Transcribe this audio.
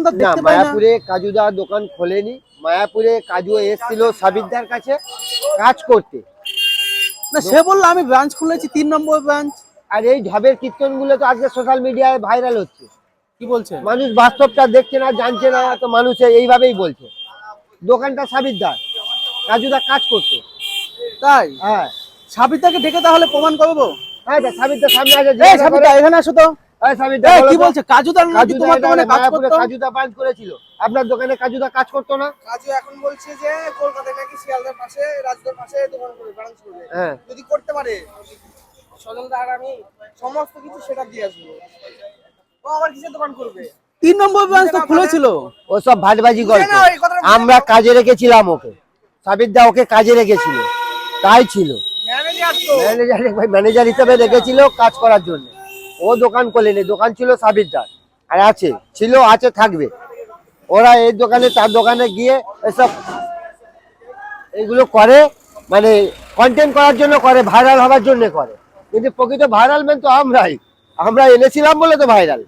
না, মায়াপুরে কাজুদা দোকান খোলেনি। মায়াপুরে কাজু এসেছিল সাবিরদার কাছে কাজ করতে। না, সে বললো আমি ব্রাঞ্চ খুলেছি 3 নম্বর ব্রাঞ্চ। আর এই ঢবের কীর্তন গুলো তো আজকে সোশ্যাল মিডিয়ায় ভাইরাল হচ্ছে। কি বলছে? মানুষ বাস্তবটা দেখছে না, জানছে না, তো মানুষ এইভাবেই বলছে। দোকানটা সাবিরদার, কাজুদা কাজ করতো। তাই? হ্যাঁ সাবিতাকে ডেকে তাহলে প্রমাণ করবো। হ্যাঁ, সাবিরদার সামনে আছে। এই সাবিতা এখানে আসো তো। সাবিরদা কি বলছে? কাজুদার নাকি তোমার দোকানে কাজ করতো? কাজুদা ব্রাঞ্চ করেছিল, আপনার দোকানে কাজুদা কাজ করতো না? কাজু এখন বলছে যে কলকাতায় নাকি শিয়ালদার পাশে রাজদার পাশে দোকান করবে, ব্রাঞ্চ করবে। হ্যাঁ, যদি করতে পারে সজলদা আর আমি সমস্ত কিছু সেটা দিয়ে আসবো। ও আবার কিসের দোকান করবে? 3 নম্বর ব্রাঞ্চ তো খুলেছিল। ওসব ভাটবাজি গল্প। আমরা কাজে রেখেছিলাম ওকে, সাবিরদা ওকে কাজে রেখেছিল, তাই ছিল ম্যানেজার তো। ম্যানেজার হিসেবে রেখেছিল কাজ করার জন্য। ও দোকান খোলেনি, দোকান ছিল সাবিরদার, আর আছে, ছিল, আছে, থাকবে। ওরা এই দোকানে তার দোকানে গিয়ে এসব এইগুলো করে, মানে কন্টেন্ট করার জন্য করে, ভাইরাল হওয়ার জন্য করে। কিন্তু প্রকৃত ভাইরাল ম্যান তো আমরা এনেছিলাম বলে তো ভাইরাল।